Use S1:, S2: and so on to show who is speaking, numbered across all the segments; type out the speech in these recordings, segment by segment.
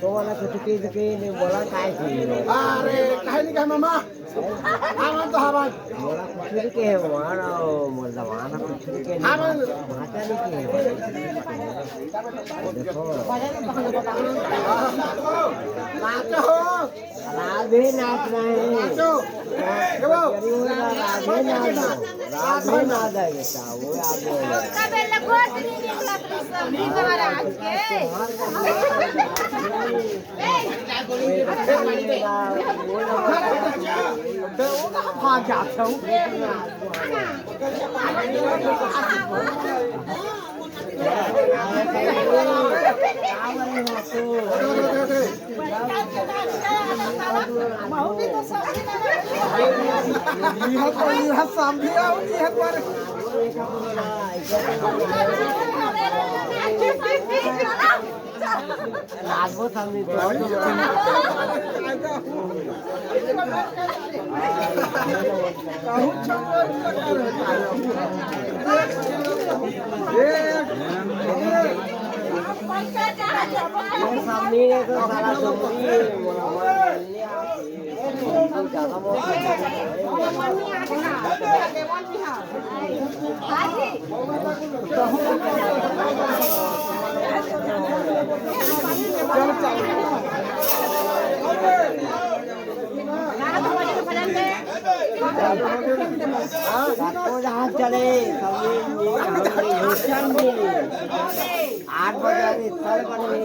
S1: तुम्हाला कुठे बोला काय
S2: अरे काही नाही काय मामा आवाज तो आवाज
S1: बोला कुछ के है मारा मोला माना कुछ के
S2: आवाज
S1: भाषा नहीं के देखो
S2: नाचो हो
S1: राधे नाचना है
S2: नाचो देखो
S1: राधे नाचना राधे नाच है बेटा वो आगे
S3: कबेला गोद नहीं निकला प्रिसम महाराज के
S2: भाग जाता हूँ
S1: नाचबो सामने सामने तो सारा हाथ चले 8 बजे स्थल बने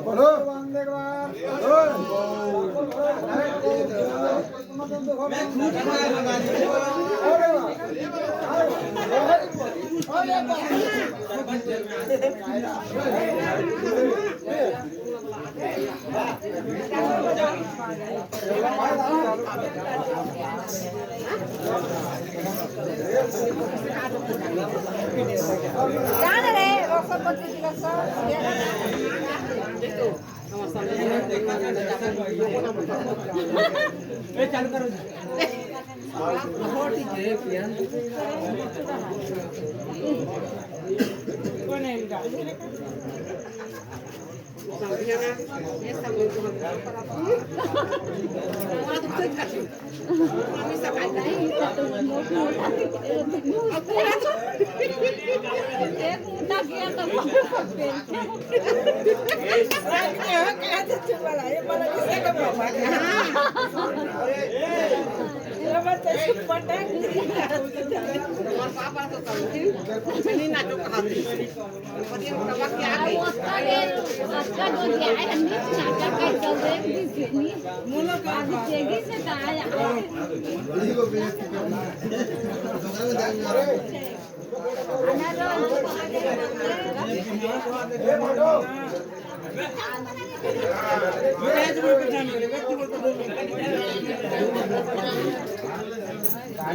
S2: बोलो वंदे
S3: जाने रे रोशन बत्ती दिलसा
S1: चालू करो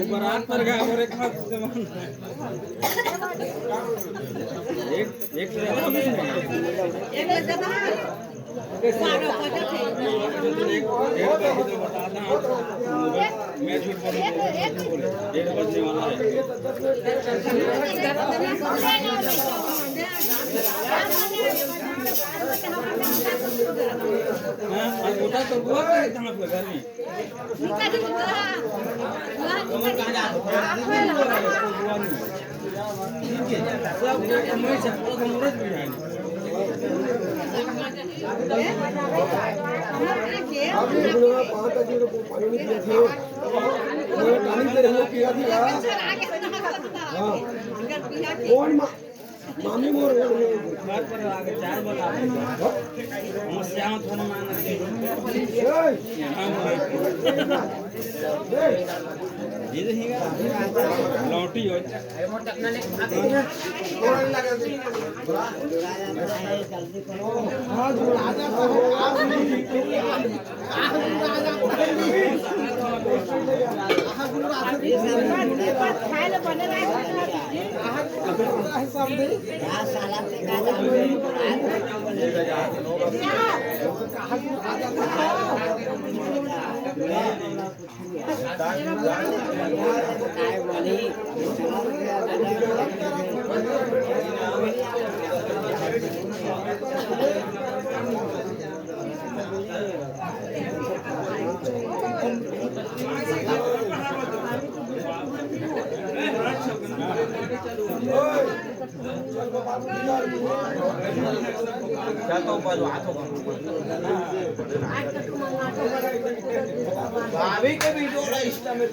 S4: बरात पर गया और एक हाथ से मान एक मैं झूठ एक बजने वाला है छोटा तो हुआ कहाँ पे घर में
S2: मामी मोर
S4: घर पर आगे चाय बता समस्या थोड़ा मान लौटी हो
S1: भाभी के वीडियो का इंस्टा में